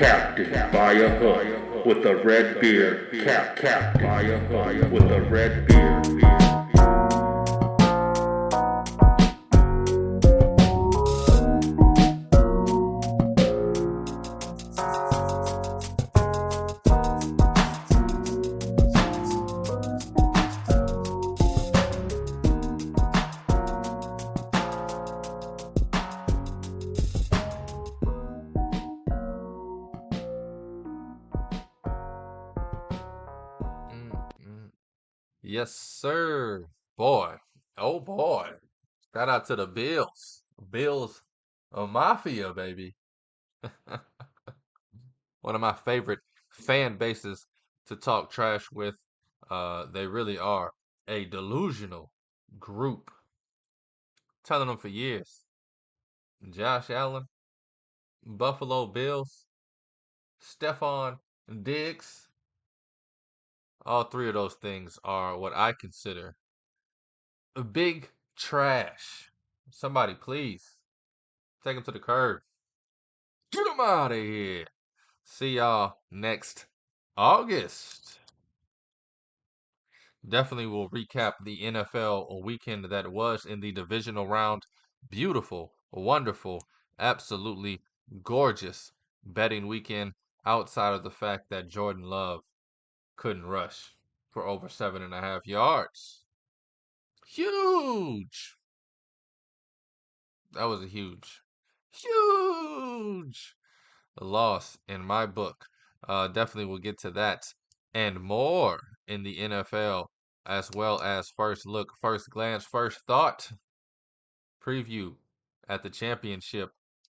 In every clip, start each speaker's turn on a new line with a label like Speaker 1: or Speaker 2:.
Speaker 1: Captain by a hook with a red beard. Captain by a hook with a red beard.
Speaker 2: Yes, sir. Boy. Oh, boy. Shout out to the Bills. Bills Mafia, baby. One of my favorite fan bases to talk trash with. They really are a delusional group. Telling them for years. Josh Allen, Buffalo Bills, Stephon Diggs. All three of those things are what I consider a big trash. Somebody, please take him to the curb. Get him out of here. See y'all next August. Definitely will recap the NFL weekend that was in the divisional round. Beautiful, wonderful, absolutely gorgeous betting weekend outside of the fact that Jordan Love couldn't rush for over 7.5 yards. Huge. That was a huge loss in my book. Definitely will get to that and more in the NFL, as well as first look, first glance, first thought preview at the championship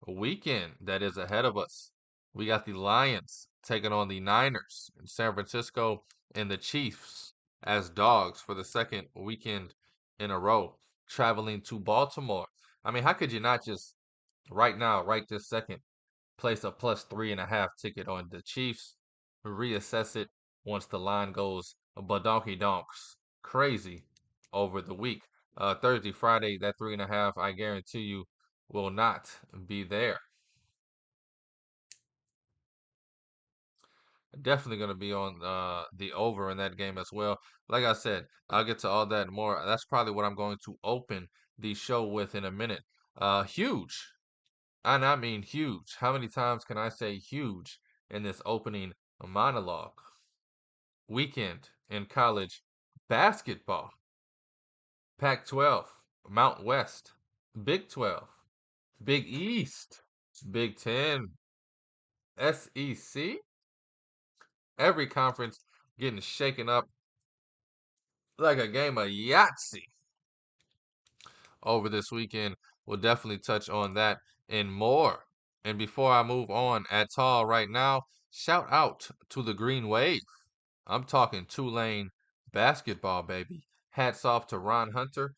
Speaker 2: weekend that is ahead of us. We got the Lions taking on the Niners in San Francisco and the Chiefs as dogs for the second weekend in a row, traveling to Baltimore. I mean, how could you not just right now, right this second, place a +3.5 ticket on the Chiefs, reassess it once the line goes badonkey donks crazy over the week. Thursday, Friday, that 3.5, I guarantee you, will not be there. Definitely going to be on the over in that game as well. Like I said, I'll get to all that and more. That's probably what I'm going to open the show with in a minute. Huge. And I mean huge. How many times can I say huge in this opening monologue? Weekend in college basketball. Pac-12, Mount West, Big 12, Big East, Big 10, SEC. Every conference getting shaken up like a game of Yahtzee over this weekend. We'll definitely touch on that and more. And before I move on at all right now, shout out to the Green Wave. I'm talking Tulane basketball, baby. Hats off to Ron Hunter.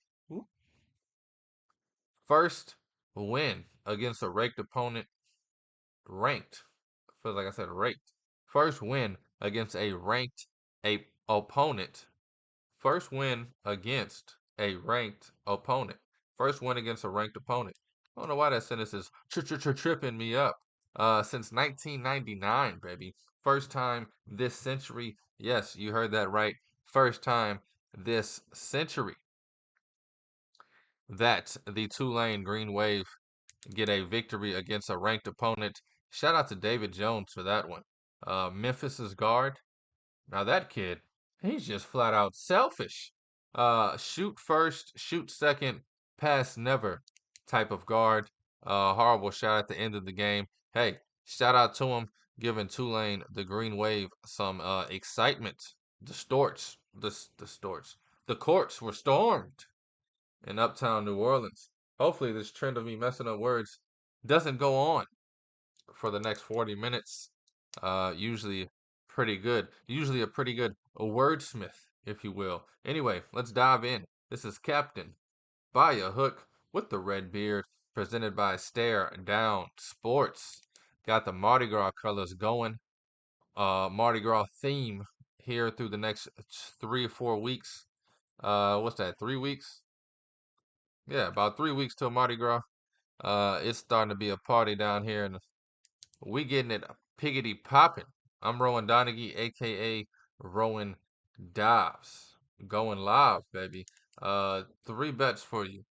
Speaker 2: First win against a ranked opponent. Ranked. Feels like I said ranked. First win against a ranked opponent. First win against a ranked opponent. First win against a ranked opponent. I don't know why that sentence is tripping me up. Since 1999, baby. First time this century. Yes, you heard that right. First time this century that the Tulane Green Wave get a victory against a ranked opponent. Shout out to David Jones for that one. Memphis's guard. Now that kid, he's just flat out selfish. Shoot first, shoot second, pass never type of guard. Horrible shot at the end of the game. Hey, shout out to him, giving Tulane the Green Wave some excitement. The courts were stormed in uptown New Orleans. Hopefully, this trend of me messing up words doesn't go on for the next 40 minutes. Usually pretty good. Usually a pretty good wordsmith, if you will. Anyway, let's dive in. This is Captain by a Hook with the red beard, presented by Stare Down Sports. Got the Mardi Gras colors going. Mardi Gras theme here through the next 3 or 4 weeks. What's that? 3 weeks? Yeah, about 3 weeks till Mardi Gras. It's starting to be a party down here, and we getting it Piggity poppin'. I'm Rowan Donaghy, aka Rowan Dobbs. Going live, baby. 3 bets for you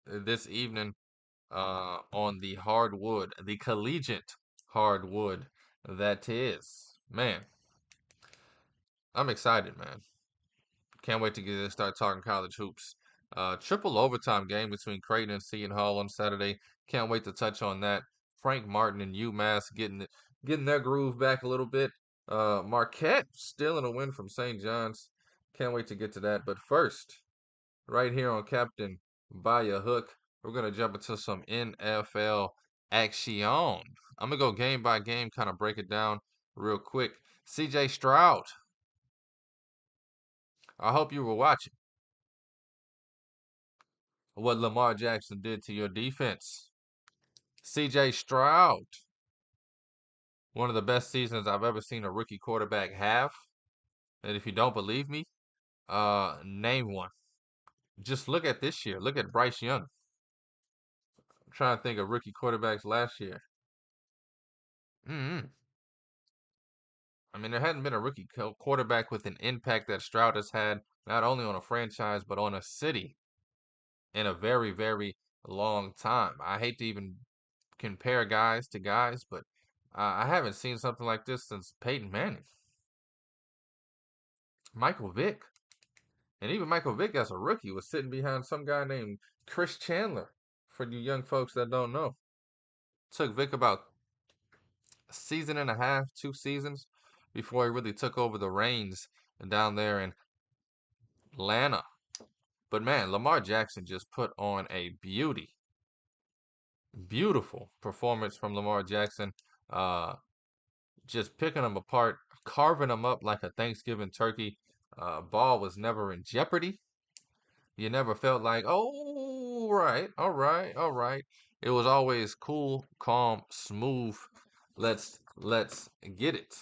Speaker 2: this evening on the hardwood, the collegiate hardwood that is. Man, I'm excited, man. Can't wait to start talking college hoops. Triple overtime game between Creighton and Seton Hall on Saturday. Can't wait to touch on that. Frank Martin and UMass getting their groove back a little bit. Marquette stealing a win from St. John's. Can't wait to get to that. But first, right here on Captain by a Hook, we're gonna jump into some NFL action. I'm gonna go game by game, kind of break it down real quick. CJ Stroud. I hope you were watching what Lamar Jackson did to your defense. CJ Stroud, one of the best seasons I've ever seen a rookie quarterback have. And if you don't believe me, name one. Just look at this year. Look at Bryce Young. I'm trying to think of rookie quarterbacks last year. Mm-hmm. I mean, there hadn't been a rookie quarterback with an impact that Stroud has had, not only on a franchise, but on a city in a very, very long time. I hate to even compare guys to guys, but I haven't seen something like this since Peyton Manning. Michael Vick. And even Michael Vick as a rookie was sitting behind some guy named Chris Chandler, for you young folks that don't know. Took Vick about a season and a half, 2 seasons, before he really took over the reins down there in Atlanta. But man, Lamar Jackson just put on a beautiful performance from Lamar Jackson. Uh, just picking them apart, carving them up like a Thanksgiving turkey. Ball was never in jeopardy. You never felt like, oh, right, all right, all right. It was always cool, calm, smooth. Let's get it.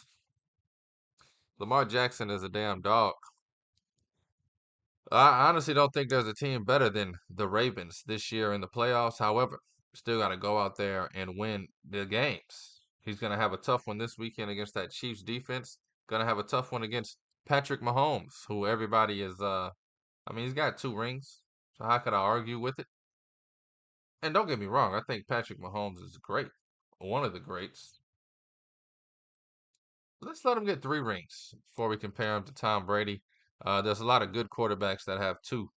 Speaker 2: Lamar Jackson is a damn dog. I honestly don't think there's a team better than the Ravens this year in the playoffs. However, still got to go out there and win the games. He's going to have a tough one this weekend against that Chiefs defense. Going to have a tough one against Patrick Mahomes, who everybody is I mean, he's got 2 rings. So how could I argue with it? And don't get me wrong, I think Patrick Mahomes is great. One of the greats. Let's let him get 3 rings before we compare him to Tom Brady. There's a lot of good quarterbacks that have 2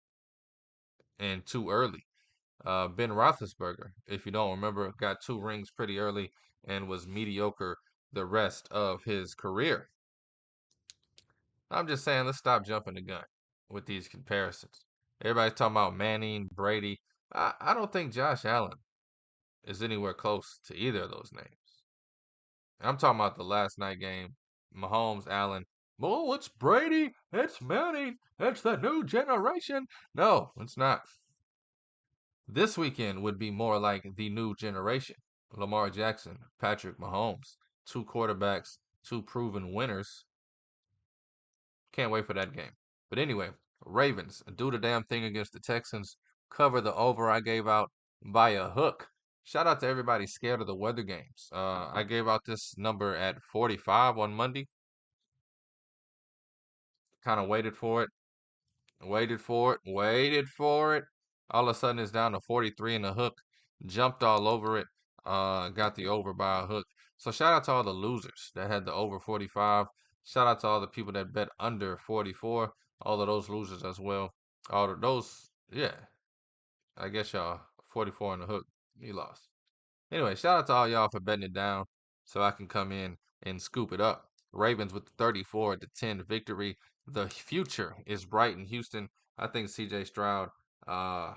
Speaker 2: and 2 early. Ben Roethlisberger, if you don't remember, got 2 rings pretty early and was mediocre the rest of his career. I'm just saying, let's stop jumping the gun with these comparisons. Everybody's talking about Manning, Brady. I don't think Josh Allen is anywhere close to either of those names. I'm talking about the last night game. Mahomes, Allen. Oh, it's Brady. It's Manning. It's the new generation. No, it's not. This weekend would be more like the new generation. Lamar Jackson, Patrick Mahomes. 2 quarterbacks, 2 proven winners. Can't wait for that game. But anyway, Ravens, do the damn thing against the Texans. Cover the over I gave out by a hook. Shout out to everybody scared of the weather games. I gave out this number at 45 on Monday. Kind of waited for it. Waited for it. Waited for it. All of a sudden it's down to 43 in the hook. Jumped all over it. Got the over by a hook. So shout out to all the losers that had the over 45. Shout out to all the people that bet under 44. All of those losers as well. All of those, yeah. I guess y'all 44 in the hook. You lost. Anyway, shout out to all y'all for betting it down so I can come in and scoop it up. Ravens with the 34-10 victory. The future is bright in Houston. I think CJ Stroud, uh,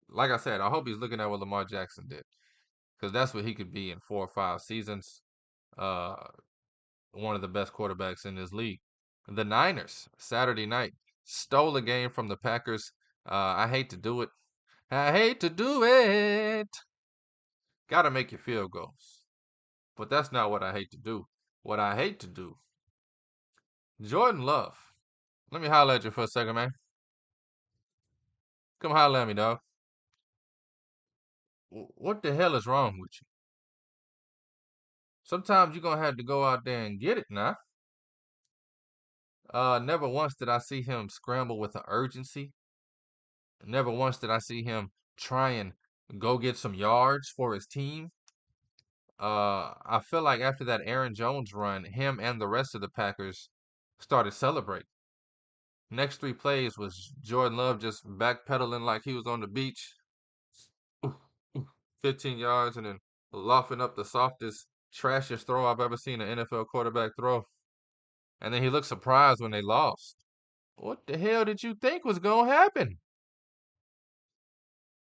Speaker 2: like I said, I hope he's looking at what Lamar Jackson did because that's what he could be in 4 or 5 seasons. Uh, one of the best quarterbacks in this league. The Niners, Saturday night, stole a game from the Packers. I hate to do it. I hate to do it. Got to make your field goals. But that's not what I hate to do. What I hate to do, Jordan Love. Let me holler at you for a second, man. Come holler at me, dog. What the hell is wrong with you? Sometimes you're gonna have to go out there and get it now. Never once did I see him scramble with an urgency. Never once did I see him try and go get some yards for his team. I feel like after that Aaron Jones run, him and the rest of the Packers started celebrating. Next three plays was Jordan Love just backpedaling like he was on the beach, oof, oof, 15 yards, and then lofting up the softest, trashiest throw I've ever seen an NFL quarterback throw. And then he looked surprised when they lost. What the hell did you think was going to happen?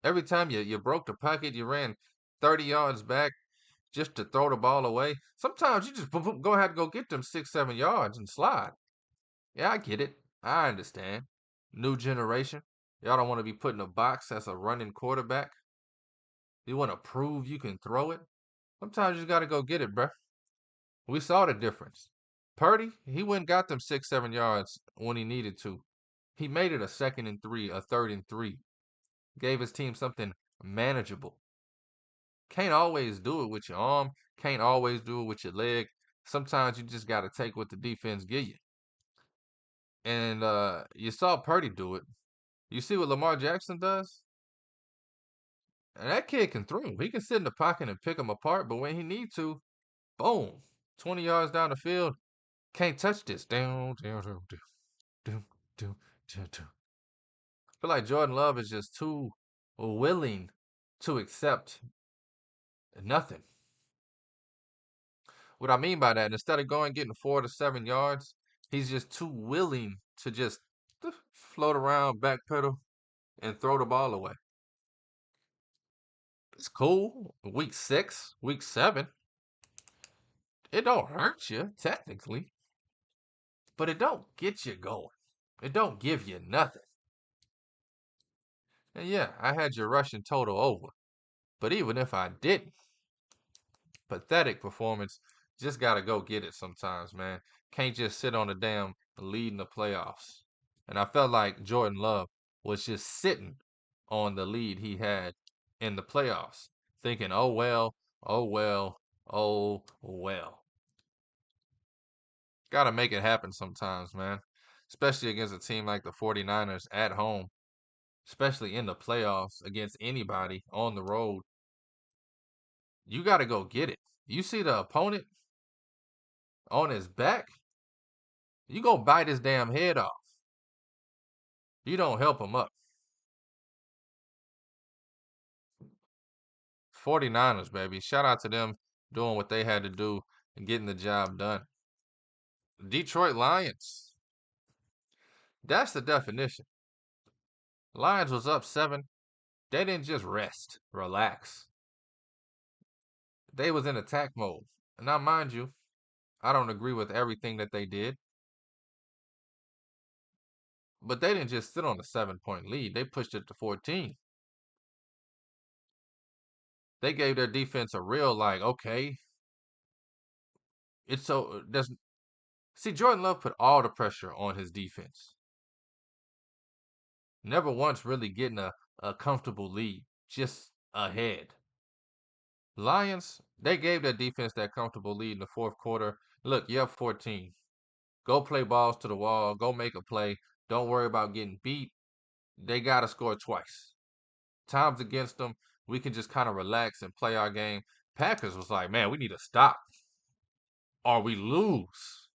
Speaker 2: Every time you broke the pocket, you ran 30 yards back just to throw the ball away. Sometimes you just go ahead and go get them 6, 7 yards and slide. Yeah, I get it. I understand. New generation. Y'all don't want to be put in a box as a running quarterback. You want to prove you can throw it. Sometimes you just got to go get it, bruh. We saw the difference. Purdy, he went and got them 6, 7 yards when he needed to. He made it a 2nd and 3, a 3rd and 3. Gave his team something manageable. Can't always do it with your arm. Can't always do it with your leg. Sometimes you just got to take what the defense give you. And you saw Purdy do it. You see what Lamar Jackson does? And that kid can throw. He can sit in the pocket and pick them apart, but when he needs to, boom, 20 yards down the field, can't touch this. Down, down, down, down, down, down, down, down. I feel like Jordan Love is just too willing to accept nothing. What I mean by that, instead of going getting 4 to 7 yards, he's just too willing to just float around, backpedal, and throw the ball away. It's cool. Week 6, week 7. It don't hurt you, technically, but it don't get you going. It don't give you nothing. And yeah, I had your rushing total over. But even if I didn't, pathetic performance. Just gotta go get it sometimes, man. Can't just sit on the damn lead in the playoffs. And I felt like Jordan Love was just sitting on the lead he had in the playoffs, thinking, oh well, oh well, oh well. Gotta make it happen sometimes, man. Especially against a team like the 49ers at home, especially in the playoffs against anybody on the road. You gotta go get it. You see the opponent on his back, you go bite his damn head off. You don't help him up. 49ers, baby. Shout out to them doing what they had to do and getting the job done. Detroit Lions. That's the definition. Lions was up 7. They didn't just rest, relax. They was in attack mode. Now, mind you, I don't agree with everything that they did. But they didn't just sit on a 7-point lead. They pushed it to 14. They gave their defense a real okay, it's so there's see Jordan Love put all the pressure on his defense. Never once really getting a comfortable lead, just ahead. Lions, they gave their defense that comfortable lead in the fourth quarter. Look, you have 14. Go play balls to the wall. Go make a play. Don't worry about getting beat. They got to score twice. Times against them, we can just kind of relax and play our game. Packers was like, man, we need to stop or we lose.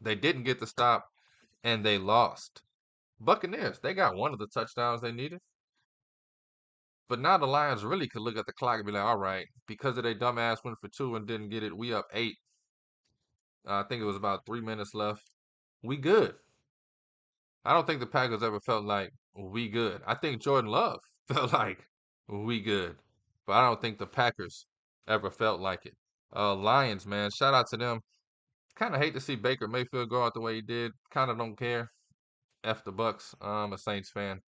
Speaker 2: They didn't get the stop and they lost. Buccaneers, they got one of the touchdowns they needed. But now the Lions really could look at the clock and be like, all right, because of their dumbass went for 2 and didn't get it, we up 8. I think it was about 3 minutes left. We good. I don't think the Packers ever felt like we good. I think Jordan Love felt like we good. But I don't think the Packers ever felt like it. Lions, man, shout out to them. Kind of hate to see Baker Mayfield go out the way he did. Kind of don't care. F the Bucks. I'm a Saints fan.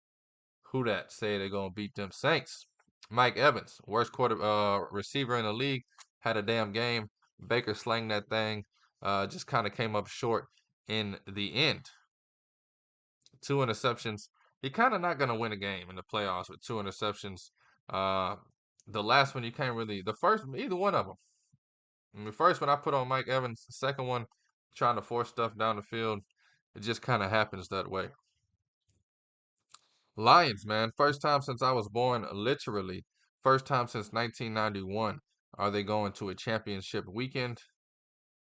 Speaker 2: Who that say they're gonna beat them Saints? Mike Evans, worst receiver in the league, had a damn game. Baker slang that thing. Just kind of came up short in the end. 2 interceptions. You're kind of not gonna win a game in the playoffs with 2 interceptions. The last one you can't really. The first, either one of them. I mean, first when I put on Mike Evans, the second one trying to force stuff down the field, it just kind of happens that way. Lions, man, first time since I was born, literally, first time since 1991. Are they going to a championship weekend?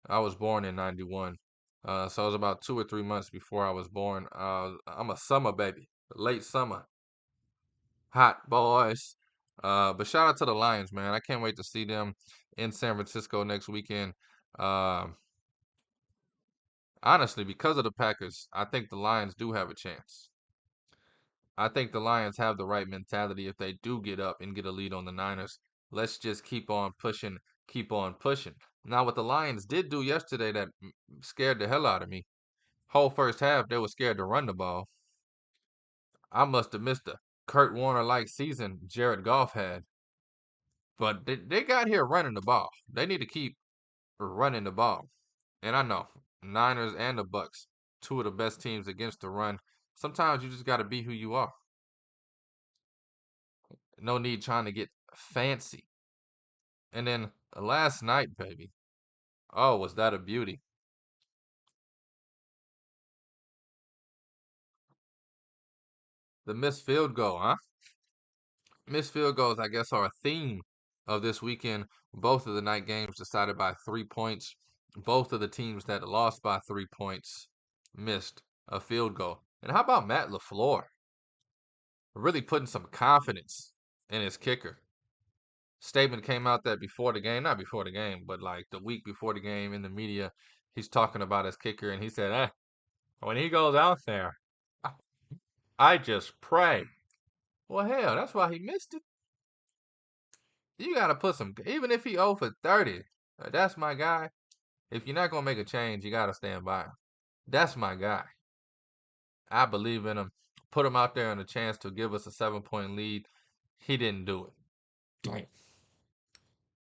Speaker 2: I was born in 91. So it was about 2 or 3 months before I was born. I'm a summer baby, late summer. Hot boys. But shout out to the Lions, man. I can't wait to see them in San Francisco next weekend. Um, Honestly, because of the Packers, I think the Lions do have a chance. I think the Lions have the right mentality if they do get up and get a lead on the Niners. Let's just keep on pushing, keep on pushing. Now, what the Lions did do yesterday that scared the hell out of me. Whole first half, they were scared to run the ball. I must have missed a Kurt Warner-like season Jared Goff had. But they got here running the ball. They need to keep running the ball. And I know Niners and the Bucks, two of the best teams against the run. Sometimes you just got to be who you are. No need trying to get fancy. And then last night, baby. Oh, was that a beauty? The missed field goal, huh? Missed field goals, I guess, are a theme of this weekend. Both of the night games decided by 3 points. Both of the teams that lost by 3 points missed a field goal. And how about Matt LaFleur? Really putting some confidence in his kicker. Statement came out that before the game, not before the game, but like the week before the game in the media, he's talking about his kicker, and he said, when he goes out there, I just pray. Well, hell, that's why he missed it. You got to put some, even if he 0 for 30, that's my guy. If you're not going to make a change, you got to stand by him. That's my guy. I believe in him. Put him out there on a chance to give us a 7-point lead. He didn't do it. Damn.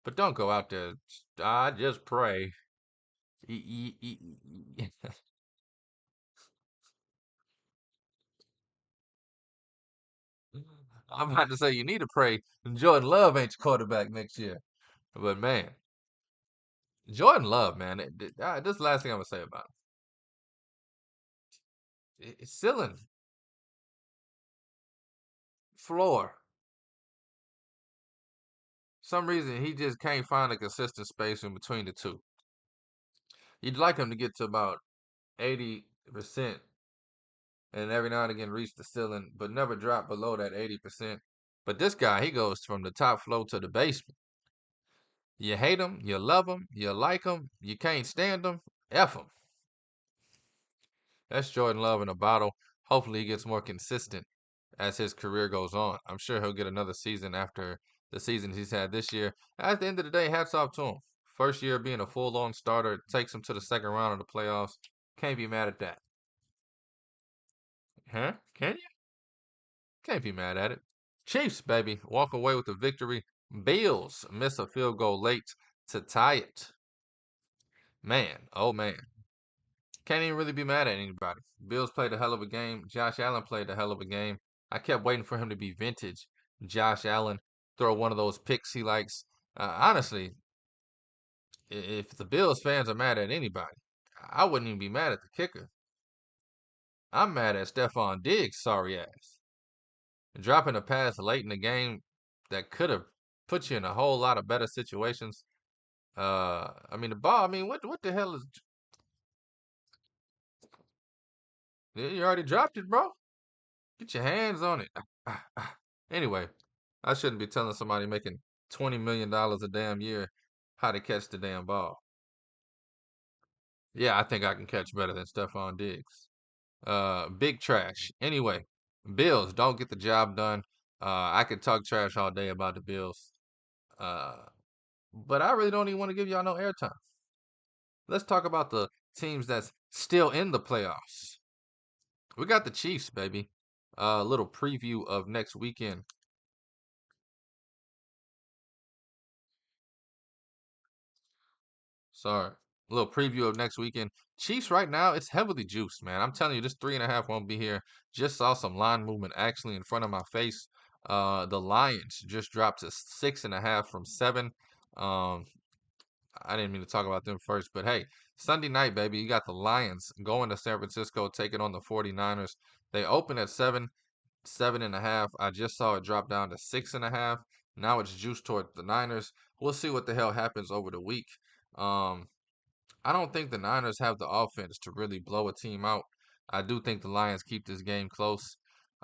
Speaker 2: But don't go out there. I just pray. I'm about to say you need to pray. Jordan Love ain't your quarterback next year. But man, Jordan Love, man, this is the last thing I'm gonna say about him. It's ceiling, floor. Some reason he just can't find a consistent space in between the two. You'd like him to get to about 80% and every now and again reach the ceiling, but never drop below that 80%. But this guy, he goes from the top floor to the basement. You hate him, you love him, you like him, you can't stand him, F him. That's Jordan Love in a bottle. Hopefully he gets more consistent as his career goes on. I'm sure he'll get another season after the season he's had this year. At the end of the day, hats off to him. First year being a full-on starter takes him to the second round of the playoffs. Can't be mad at that. Huh? Can you? Can't be mad at it. Chiefs, baby, walk away with the victory. Bills miss a field goal late to tie it. Man, oh man. Can't even really be mad at anybody. Bills played a hell of a game. Josh Allen played a hell of a game. I kept waiting for him to be vintage. Josh Allen throw one of those picks he likes. Honestly, if the Bills fans are mad at anybody, I wouldn't even be mad at the kicker. I'm mad at Stephon Diggs' sorry ass. Dropping a pass late in the game that could have put you in a whole lot of better situations. I mean the ball. I mean, what the hell is? You already dropped it, bro. Get your hands on it. Anyway, I shouldn't be telling somebody making $20 million a damn year how to catch the damn ball. Yeah, I think I can catch better than Stephon Diggs. Big trash. Anyway, Bills don't get the job done. I could talk trash all day about the Bills. Uh, but I really don't even want to give y'all no airtime. Let's talk about the teams that's still in the playoffs. We got the Chiefs, baby. A little preview of next weekend. Sorry. A little preview of next weekend. Chiefs right now, it's heavily juiced, man. I'm telling you, this 3.5 won't be here. Just saw some line movement actually in front of my face. The Lions just dropped to 6.5 from 7. Um, I didn't mean to talk about them first, but hey, Sunday night, baby, you got the Lions going to San Francisco, taking on the 49ers. They open at 7.5. I just saw it drop down to 6.5. Now it's juiced toward the Niners. We'll see what the hell happens over the week. Um, I don't think the Niners have the offense to really blow a team out. I do think the Lions keep this game close.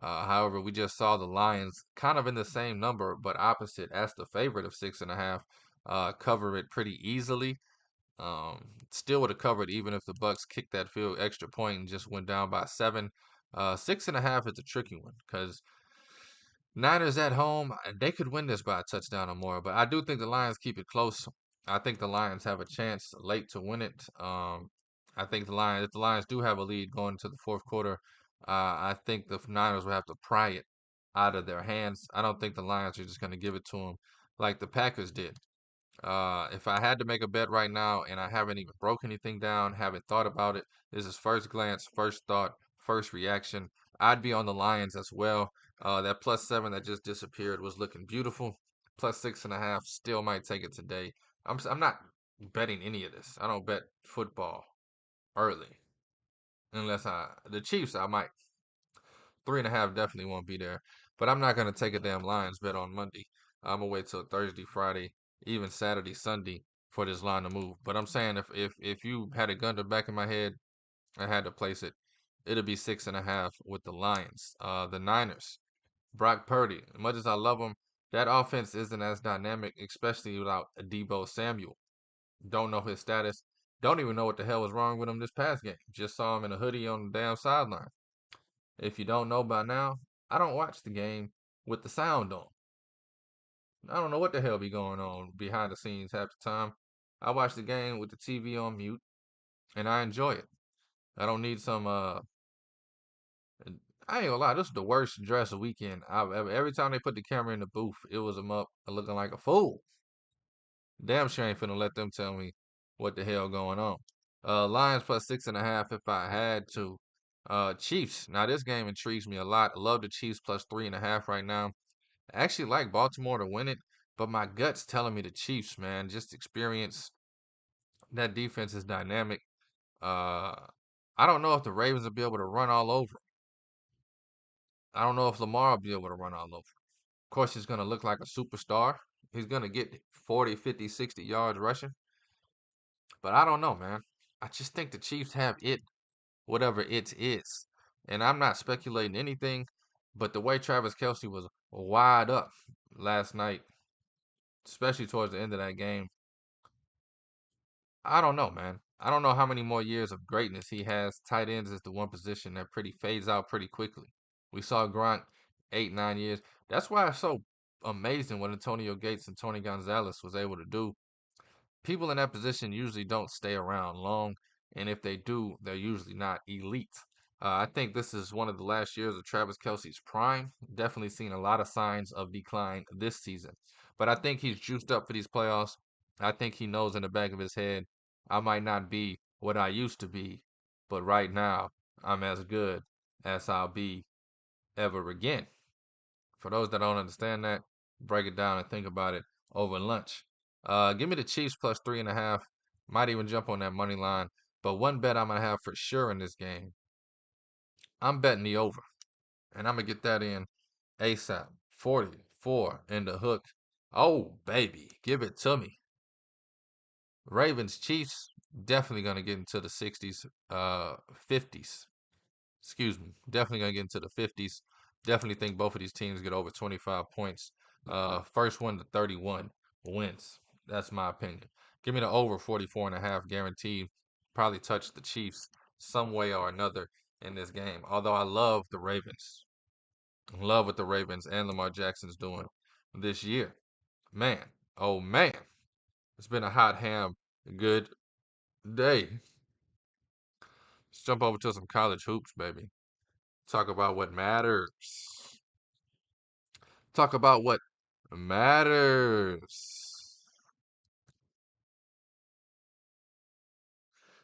Speaker 2: However, we just saw the Lions kind of in the same number, but opposite as the favorite of 6.5, cover it pretty easily. Still would have covered even if the Bucks kicked that field extra point and just went down by 7. 6.5 is a tricky one because Niners at home, they could win this by a touchdown or more, but I do think the Lions keep it close. I think the Lions have a chance late to win it. I think if the Lions do have a lead going into the fourth quarter, I think the Niners will have to pry it out of their hands. I don't think the Lions are just going to give it to them like the Packers did. If I had to make a bet right now and I haven't even broke anything down, haven't thought about it, this is first glance, first thought, first reaction. I'd be on the Lions as well. That +7 that just disappeared was looking beautiful. +6.5 still might take it today. I'm not betting any of this. I don't bet football early unless the Chiefs I might. 3.5 definitely won't be there. But I'm not gonna take a damn Lions bet on Monday. I'm gonna wait till Thursday, Friday, even Saturday, Sunday for this line to move. But I'm saying if you had a gun to the back of my head, I had to place it. It'll be 6.5 with the Lions. The Niners, Brock Purdy. As much as I love him, that offense isn't as dynamic, especially without Debo Samuel. Don't know his status. Don't even know what the hell was wrong with him this past game. Just saw him in a hoodie on the damn sideline. If you don't know by now, I don't watch the game with the sound on. I don't know what the hell be going on behind the scenes half the time. I watch the game with the TV on mute and I enjoy it. I don't need some I ain't gonna lie, this is the worst dress weekend I've ever. Every time they put the camera in the booth, it was them up looking like a fool. Damn sure ain't finna let them tell me what the hell going on. Lions +6.5 if I had to. Chiefs. Now this game intrigues me a lot. I love the Chiefs +3.5 right now. I actually like Baltimore to win it, but my gut's telling me the Chiefs, man. Just experience. That defense is dynamic. Uh, I don't know if the Ravens will be able to run all over 'em. I don't know if Lamar will be able to run all over 'em. Of course, he's going to look like a superstar. He's going to get 40, 50, 60 yards rushing. But I don't know, man. I just think the Chiefs have it, whatever it is. And I'm not speculating anything, but the way Travis Kelce was wide up last night, especially towards the end of that game, I don't know, man. I don't know how many more years of greatness he has. Tight ends is the one position that pretty fades out pretty quickly. We saw Gronk 8, 9 years. That's why it's so amazing what Antonio Gates and Tony Gonzalez was able to do. People in that position usually don't stay around long, and if they do, they're usually not elite. I think this is one of the last years of Travis Kelce's prime. Definitely seen a lot of signs of decline this season, but I think he's juiced up for these playoffs. I think he knows in the back of his head, I might not be what I used to be, but right now I'm as good as I'll be ever again. For those that don't understand that, break it down and think about it over lunch. Give me the Chiefs +3.5. Might even jump on that money line. But one bet I'm gonna have for sure in this game, I'm betting the over, and I'm gonna get that in ASAP. 44 in the hook. Oh baby, give it to me. Ravens Chiefs definitely gonna get into the 60s, 50s. Excuse me, definitely gonna get into the 50s. Definitely think both of these teams get over 25 points. First one to 31 wins. That's my opinion. Give me the over 44.5 guaranteed. Probably touch the Chiefs some way or another in this game. Although I love the Ravens. Love what the Ravens and Lamar Jackson's doing this year. Man, oh man. It's been a hot ham good day. Let's jump over to some college hoops, baby. Talk about what matters. Talk about what matters.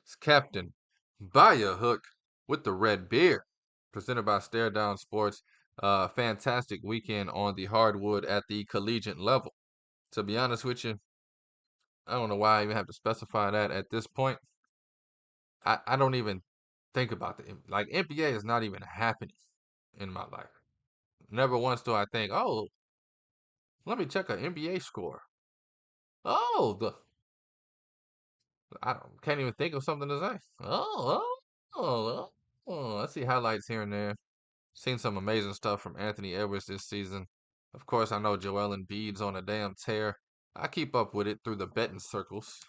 Speaker 2: It's Captain Buy a Hook with the red beer, presented by Stare Down Sports. Fantastic weekend on the hardwood at the collegiate level. To be honest with you, I don't know why I even have to specify that at this point. I don't even think about like NBA is not even happening in my life. Never once do I think, oh, let me check an NBA score. Oh, I can't even think of something to say. I see highlights here and there. Seen some amazing stuff from Anthony Edwards this season. Of course, I know Joel Embiid's on a damn tear. I keep up with it through the betting circles.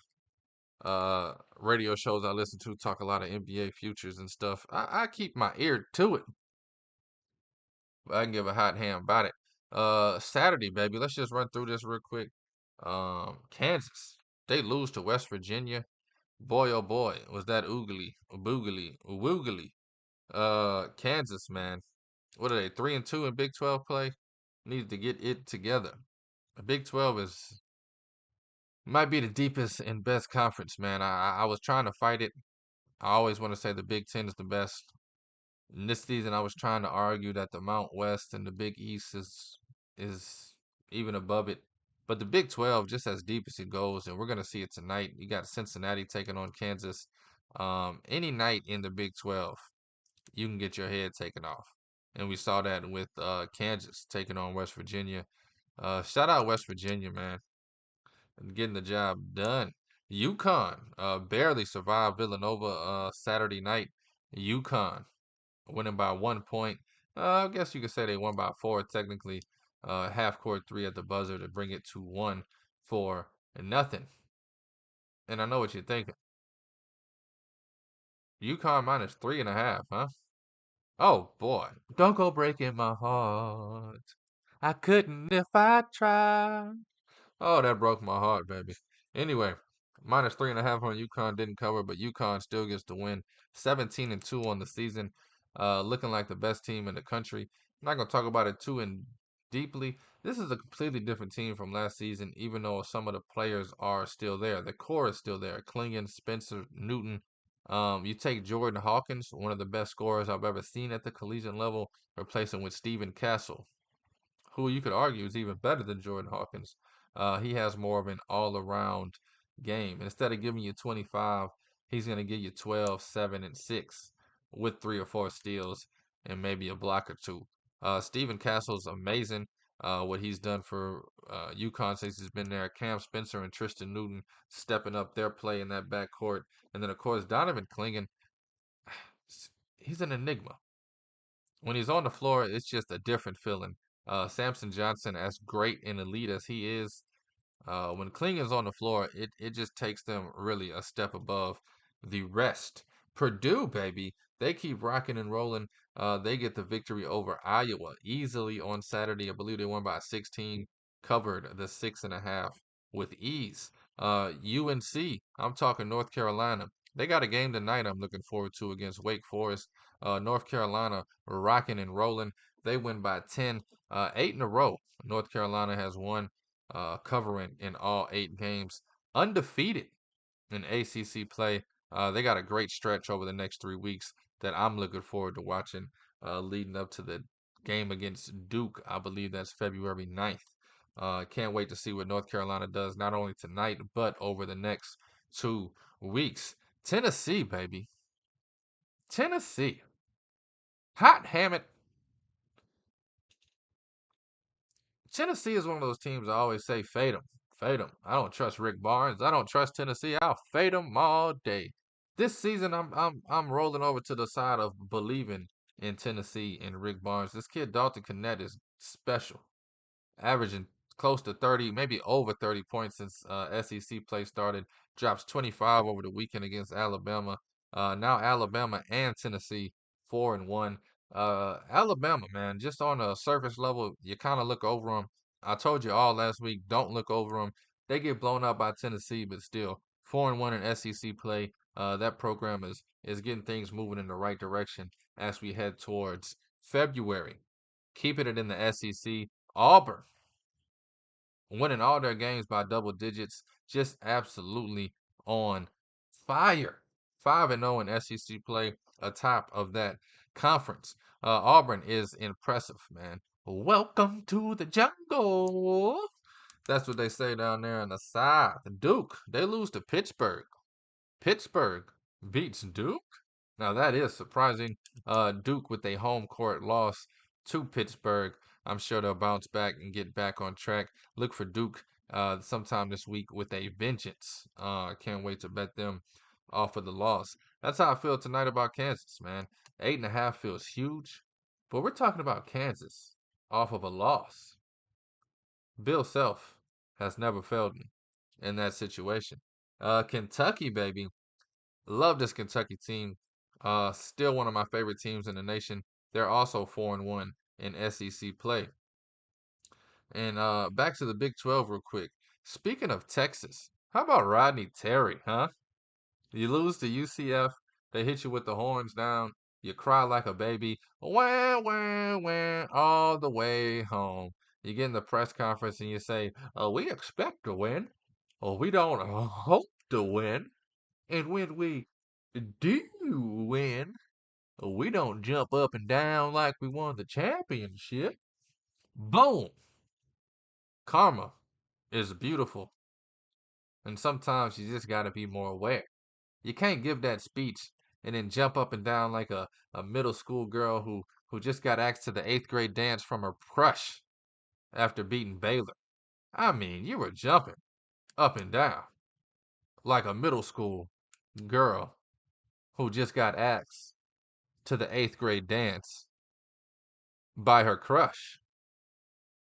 Speaker 2: Radio shows I listen to talk a lot of NBA futures and stuff. I keep my ear to it. But I can give a hot hand about it. Saturday, baby. Let's just run through this real quick. Kansas. They lose to West Virginia. Boy, oh boy, was that oogly, boogly, woogly. Kansas, man. What are they? 3-2 in Big 12 play? Needed to get it together. The Big 12 might be the deepest and best conference, man. I was trying to fight it. I always want to say the Big 10 is the best. In this season, I was trying to argue that the Mount West and the Big East is even above it. But the Big 12, just as deep as it goes, and we're gonna see it tonight. You got Cincinnati taking on Kansas. Any night in the Big 12, you can get your head taken off. And we saw that with Kansas taking on West Virginia. Shout out West Virginia, man, and getting the job done. UConn barely survived Villanova Saturday night. UConn winning by 1 point. I guess you could say they won by four technically. Half court three at the buzzer to bring it to 1-0. And I know what you're thinking. UConn minus 3.5, huh? Oh boy. Don't go breaking my heart. I couldn't if I tried. Oh, that broke my heart, baby. Anyway, minus 3.5 on UConn didn't cover, but UConn still gets the win. 17-2 on the season. Looking like the best team in the country. I'm not gonna talk about it too in deeply. This is a completely different team from last season, even though some of the players are still there. The core is still there. Klingon, Spencer, Newton. You take Jordan Hawkins, one of the best scorers I've ever seen at the collegiate level, replace him with Stephen Castle, who you could argue is even better than Jordan Hawkins. He has more of an all-around game. Instead of giving you 25, he's going to give you 12, 7, and 6 with 3 or 4 steals and maybe a block or two. Stephen Castle's amazing. What he's done for UConn since he's been there. Cam Spencer and Tristan Newton stepping up their play in that backcourt. And then, of course, Donovan Klingon, he's an enigma. When he's on the floor, it's just a different feeling. Samson Johnson, as great and elite as he is, when Klingon's on the floor, it just takes them really a step above the rest. Purdue, baby, they keep rocking and rolling. They get the victory over Iowa easily on Saturday. I believe they won by 16, covered the 6.5 with ease. UNC, I'm talking North Carolina. They got a game tonight I'm looking forward to against Wake Forest. North Carolina rocking and rolling. They win by 10, 8 in a row. North Carolina has won, covering in all 8 games, undefeated in ACC play. They got a great stretch over the next 3 weeks that I'm looking forward to watching, leading up to the game against Duke. I believe that's February 9th. Can't wait to see what North Carolina does, not only tonight, but over the next 2 weeks. Tennessee, baby. Tennessee. Hot Hammett. Tennessee is one of those teams I always say fade them. Fade them. I don't trust Rick Barnes. I don't trust Tennessee. I'll fade them all day. This season, I'm rolling over to the side of believing in Tennessee and Rick Barnes. This kid Dalton Connect is special, averaging close to 30, maybe over 30 points since SEC play started. Drops 25 over the weekend against Alabama. Now Alabama and Tennessee 4-1. Alabama, man, just on a surface level, you kind of look over them. I told you all last week, don't look over them. They get blown out by Tennessee, but still 4-1 in SEC play. That program is getting things moving in the right direction as we head towards February. Keeping it in the SEC. Auburn winning all their games by double digits, just absolutely on fire. 5-0 in SEC play, atop of that conference. Auburn is impressive, man. Welcome to the jungle. That's what they say down there in the South. Duke, they lose to Pittsburgh. Pittsburgh beats Duke. Now that is surprising. Duke with a home court loss to Pittsburgh. I'm sure they'll bounce back and get back on track. Look for Duke sometime this week with a vengeance. I can't wait to bet them off of the loss. That's how I feel tonight about Kansas, man. 8.5 feels huge, but we're talking about Kansas off of a loss. Bill Self has never failed me in that situation. Kentucky, baby. Love this Kentucky team. Still one of my favorite teams in the nation. They're also 4-1 in SEC play. And back to the Big 12 real quick. Speaking of Texas, how about Rodney Terry, huh? You lose to UCF, they hit you with the horns down, you cry like a baby, wah, wah, wah, all the way home. You get in the press conference and you say, we expect to win, or we don't hope to win. And when we do win, we don't jump up and down like we won the championship. Boom! Karma is beautiful. And sometimes you just got to be more aware. You can't give that speech and then jump up and down like a middle school girl who just got asked to the eighth grade dance from her crush after beating Baylor. I mean, you were jumping up and down like a middle school girl who just got asked to the eighth grade dance by her crush,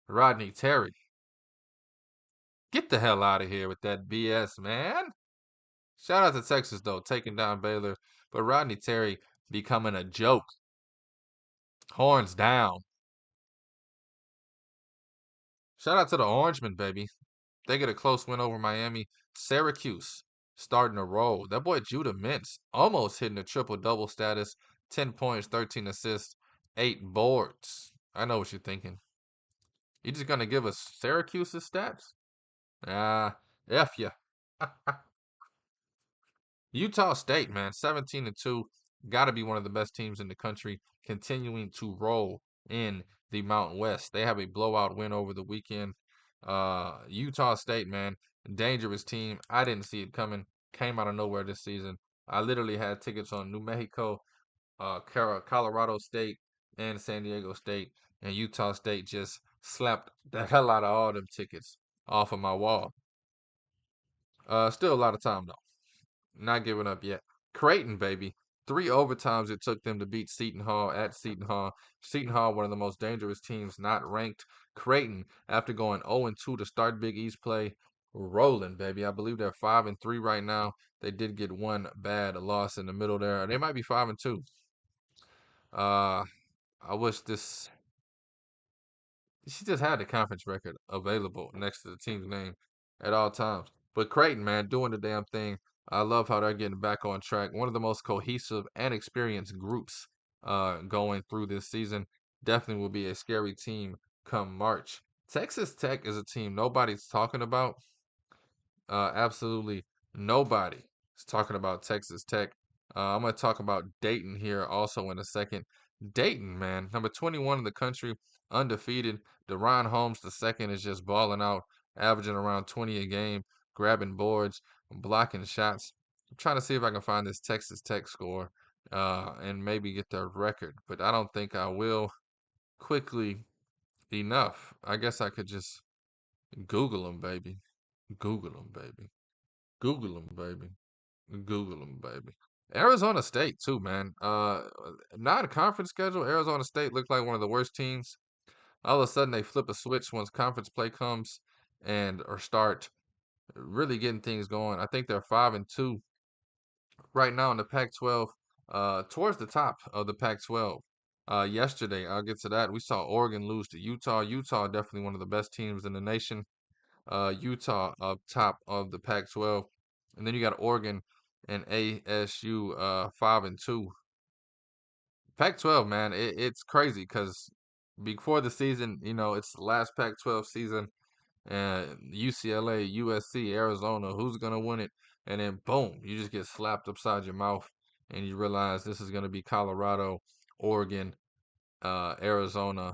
Speaker 2: Rodney Terry. Get the hell out of here with that BS, man. Shout out to Texas, though, taking down Baylor, but Rodney Terry becoming a joke. Horns down. Shout out to the Orangemen, baby. They get a close win over Miami. Syracuse starting to roll. That boy Judah Mintz almost hitting a triple-double status. 10 points, 13 assists, 8 boards. I know what you're thinking. You just gonna give us Syracuse's stats? Ah, F ya. Utah State, man, 17-2, got to be one of the best teams in the country, continuing to roll in the Mountain West. They have a blowout win over the weekend. Utah State, man, dangerous team. I didn't see it coming. Came out of nowhere this season. I literally had tickets on New Mexico, Colorado State, and San Diego State, and Utah State just slapped the hell out of all them tickets off of my wall. Still a lot of time though. Not giving up yet. Creighton, baby. 3 overtimes it took them to beat Seton Hall at Seton Hall. Seton Hall, one of the most dangerous teams, not ranked. Creighton, after going 0-2 to start Big East play, rolling, baby. I believe they're 5-3 right now. They did get one bad loss in the middle there. They might be 5-2. I wish this. She just had the conference record available next to the team's name at all times. But Creighton, man, doing the damn thing. I love how they're getting back on track. One of the most cohesive and experienced groups going through this season. Definitely will be a scary team come March. Texas Tech is a team nobody's talking about. Absolutely nobody is talking about Texas Tech. I'm going to talk about Dayton here also in a second. Dayton, man, number 21 in the country, undefeated. DeRon Holmes, the second, is just balling out, averaging around 20 a game, grabbing boards, blocking shots. I'm trying to see if I can find this Texas Tech score and maybe get their record, but I don't think I will quickly enough. I guess I could just Google them, baby. Google them, baby. Google them, baby. Google them, baby. Arizona State too, man. Non-conference schedule. Arizona State looked like one of the worst teams. All of a sudden, they flip a switch once conference play comes and or start really getting things going. I think they're 5-2 right now in the Pac-12. Towards the top of the Pac-12. Yesterday, I'll get to that. We saw Oregon lose to Utah. Utah definitely one of the best teams in the nation. Utah up top of the Pac-12, and then you got Oregon and ASU 5-2. Pac-12, man, it's crazy because before the season, it's the last Pac-12 season, and UCLA, USC, Arizona, who's gonna win it? And then boom, you just get slapped upside your mouth, and you realize this is gonna be Colorado, Oregon, Arizona,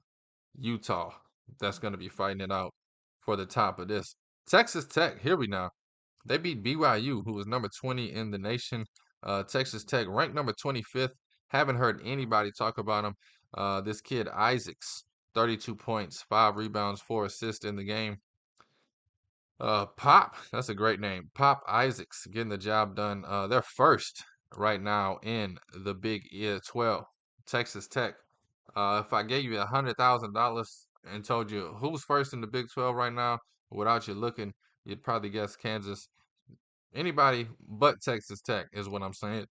Speaker 2: Utah. That's gonna be fighting it out. for the top of this. Texas Tech, here we now. They beat BYU, who was number 20 in the nation. Texas Tech ranked number 25th. Haven't heard anybody talk about him. This kid, Isaacs, 32 points, 5 rebounds, 4 assists in the game. Pop, that's a great name. Pop Isaacs getting the job done. They're first right now in the Big 12. Texas Tech. If I gave you $100,000 and told you who's first in the Big 12 right now, without you looking, you'd probably guess Kansas. Anybody but Texas Tech is what I'm saying.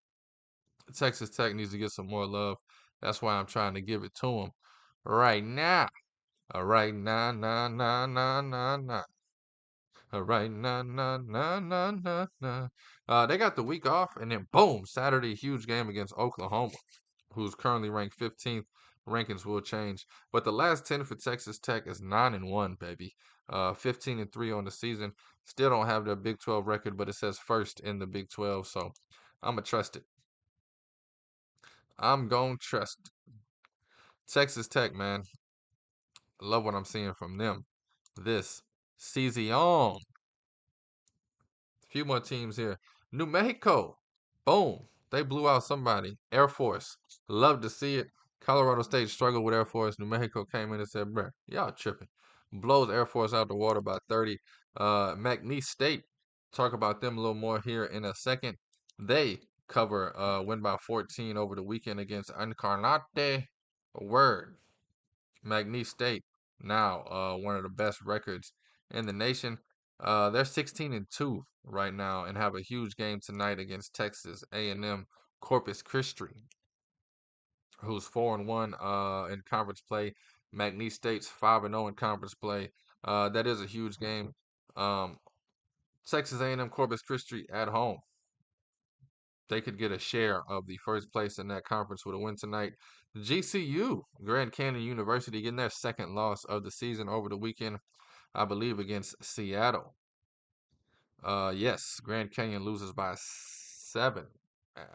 Speaker 2: Texas Tech needs to get some more love. That's why I'm trying to give it to them right now. All right, nah, nah, nah, nah, nah, nah. All right, nah, nah, nah, nah, nah, nah. They got the week off, and then boom, Saturday, huge game against Oklahoma, who's currently ranked 15th. Rankings will change, but the last 10 for Texas Tech is 9-1, baby. 15-3 on the season. Still don't have their Big 12 record, but it says first in the Big 12, so I'm gonna trust it. I'm gonna trust it. Texas Tech, man. Love what I'm seeing from them this season. Few more teams here. New Mexico. Boom. They blew out somebody. Air Force. Love to see it. Colorado State struggled with Air Force. New Mexico came in and said, bruh, y'all tripping. Blows Air Force out the water by 30. McNeese State. Talk about them a little more here in a second. They cover win by 14 over the weekend against Incarnate. Word. McNeese State now one of the best records in the nation. They're 16-2 right now and have a huge game tonight against Texas A&M Corpus Christi, who's 4-1 in conference play. McNeese State's 5-0 in conference play. That is a huge game. Texas A&M Corpus Christi at home. They could get a share of the first place in that conference with a win tonight. GCU, Grand Canyon University, getting their second loss of the season over the weekend, I believe, against Seattle. Yes, Grand Canyon loses by 7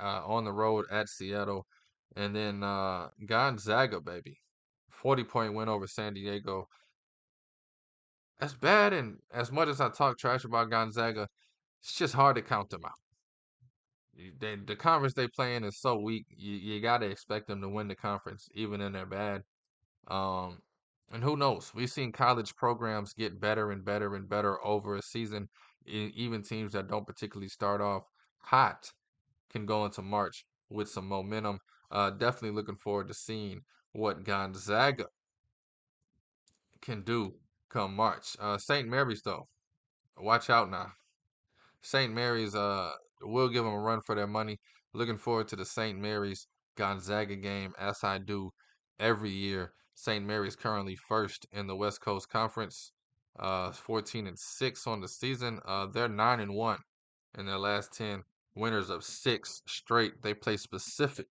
Speaker 2: on the road at Seattle. And then Gonzaga, baby. 40-point win over San Diego. As bad and as much as I talk trash about Gonzaga, it's just hard to count them out. The conference they play in is so weak. You got to expect them to win the conference, even in their bad. Um, and who knows? We've seen college programs get better and better and better over a season. Even teams that don't particularly start off hot can go into March with some momentum. Definitely looking forward to seeing what Gonzaga can do come March. St. Mary's, though, watch out now. St. Mary's will give them a run for their money. Looking forward to the St. Mary's Gonzaga game as I do every year. St. Mary's currently first in the West Coast Conference, 14-6 on the season. They're 9-1 in their last 10, winners of 6 straight. They play specific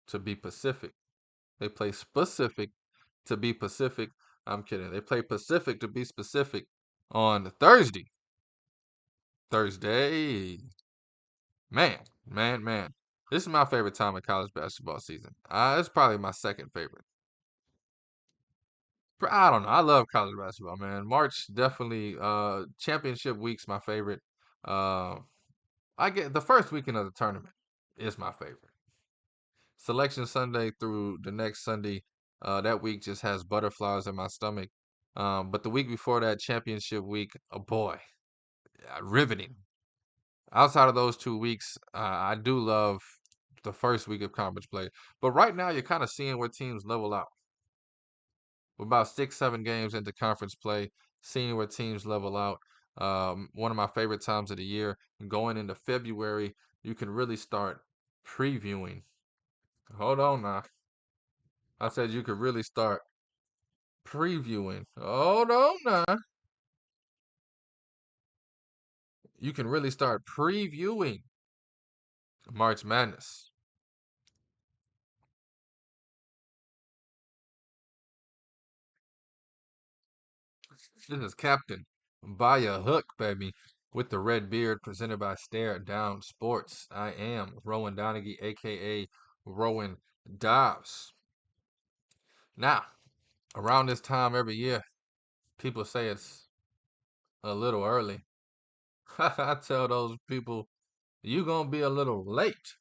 Speaker 2: to be Pacific. They play specific to be Pacific. I'm kidding. They play Pacific to be specific on Thursday. Man, man. This is my favorite time of college basketball season. It's probably my second favorite. I don't know. I love college basketball, man. March definitely. Championship week's my favorite. Uh, I get the first weekend of the tournament is my favorite. Selection Sunday through the next Sunday, that week just has butterflies in my stomach. But the week before that, championship week, oh boy, riveting. Outside of those 2 weeks, I do love the first week of conference play. But right now, you're kind of seeing where teams level out. We're about 6, 7 games into conference play, seeing where teams level out. One of my favorite times of the year, going into February, you can really start previewing. Hold on now. I said you could really start previewing. Hold on now. You can really start previewing March Madness. This is Captain by a hook, baby, with the red beard presented by Stare Down Sports. I am Rowan Donaghy, aka Rowan Dobbs. Now, around this time every year, people say it's a little early. I tell those people, you gonna be a little late.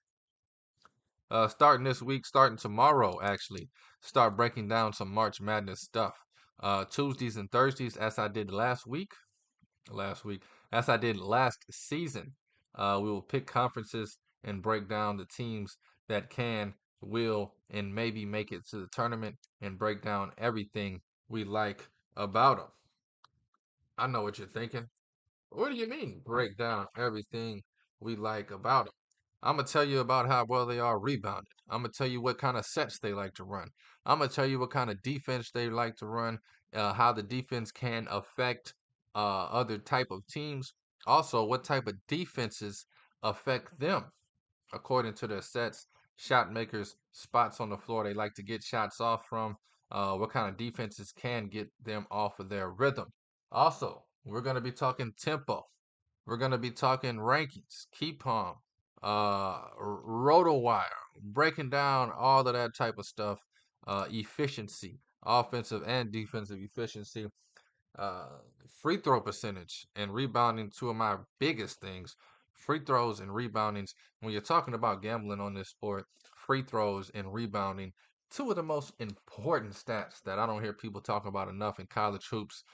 Speaker 2: Starting this week, starting tomorrow, actually, start breaking down some March Madness stuff. Tuesdays and Thursdays, as I did last week, as I did last season, we will pick conferences and break down the teams that can, will, and maybe make it to the tournament and break down everything we like about them. I know what you're thinking. What do you mean, break down everything we like about them? I'm going to tell you about how well they are rebounded. I'm going to tell you what kind of sets they like to run. I'm going to tell you what kind of defense they like to run, how the defense can affect other type of teams. Also, what type of defenses affect them according to their sets, shot makers, spots on the floor they like to get shots off from, what kind of defenses can get them off of their rhythm. Also, we're going to be talking tempo. We're going to be talking rankings, key palm, RotoWire, breaking down all of that type of stuff, efficiency, offensive and defensive efficiency, uh, free throw percentage and rebounding, two of my biggest things. Free throws and reboundings. When you're talking about gambling on this sport, free throws and rebounding, two of the most important stats that I don't hear people talk about enough in college hoops.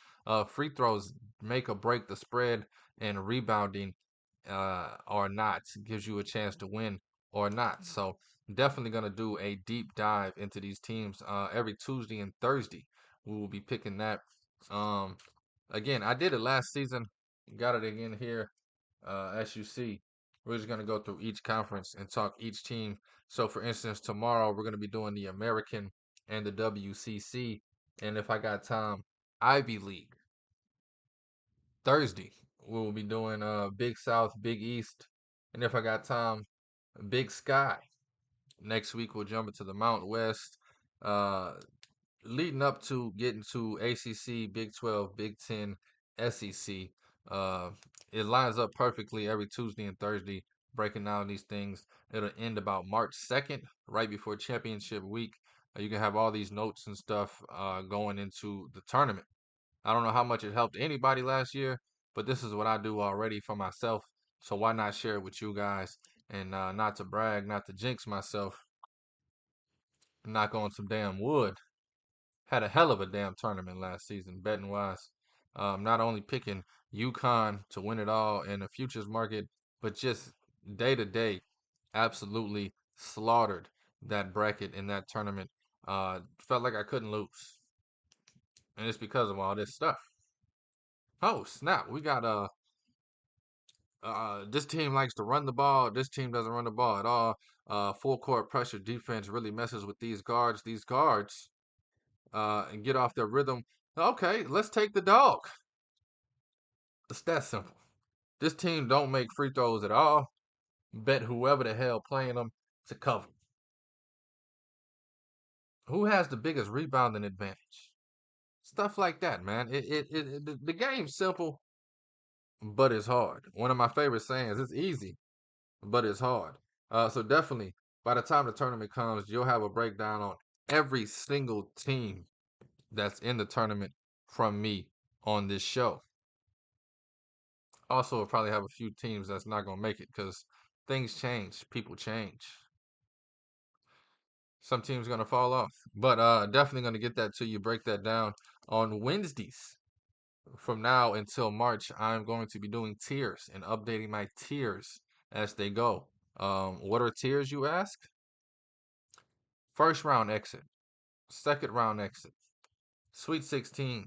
Speaker 2: Free throws make or break the spread, and rebounding or not gives you a chance to win or not. So definitely going to do a deep dive into these teams every Tuesday and Thursday. We will be picking that. Um, Again, I did it last season. Got it again here. As you see, we're just going to go through each conference and talk each team. So, for instance, tomorrow we're going to be doing the American and the WCC. And if I got time, Ivy League. Thursday, we will be doing Big South, Big East. And if I got time, Big Sky. Next week, we'll jump into the Mount West. Uh, Leading up to getting to ACC, Big 12, Big 10, SEC. Uh, it lines up perfectly every Tuesday and Thursday, breaking down these things. It'll end about March 2nd, right before championship week. You can have all these notes and stuff going into the tournament. I don't know how much it helped anybody last year, but this is what I do already for myself. So why not share it with you guys? And not to brag, not to jinx myself, knock on some damn wood. Had a hell of a damn tournament last season, betting wise. Not only picking UConn to win it all in the futures market, but just day to day, absolutely slaughtered that bracket in that tournament. Felt like I couldn't lose, and it's because of all this stuff. Oh snap! We got this team likes to run the ball. This team doesn't run the ball at all. Full court pressure defense really messes with these guards. These guards and get off their rhythm. Okay, let's take the dog. It's that simple. This team don't make free throws at all. Bet whoever the hell playing them to cover. Who has the biggest rebounding advantage? Stuff like that, man. The game's simple, but it's hard. One of my favorite sayings, it's easy, but it's hard. So definitely, by the time the tournament comes, you'll have a breakdown on every single team that's in the tournament from me on this show. Also, we'll probably have a few teams that's not going to make it because things change, people change. Some teams going to fall off, but definitely going to get that to you, break that down on Wednesdays. From now until March, I'm going to be doing tiers and updating my tiers as they go. What are tiers, you ask? First round exit, second round exit, Sweet 16,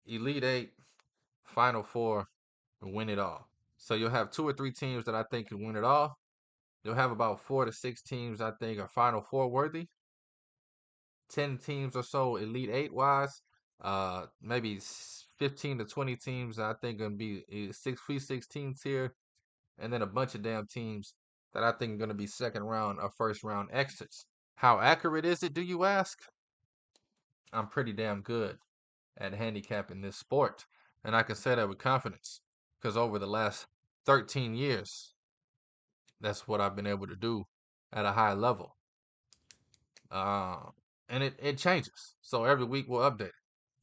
Speaker 2: Elite 8, Final 4, win it all. So you'll have two or three teams that I think can win it all. You'll have about 4 to 6 teams I think are Final Four worthy. 10 teams or so Elite Eight wise. Maybe 15 to 20 teams I think gonna be Sweet 16 tier, and then a bunch of damn teams that I think are gonna be second round or first round exits. How accurate is it, do you ask? I'm pretty damn good at handicapping this sport, and I can say that with confidence because over the last 13 years, that's what I've been able to do at a high level. Uh, and it changes. So every week we'll update it.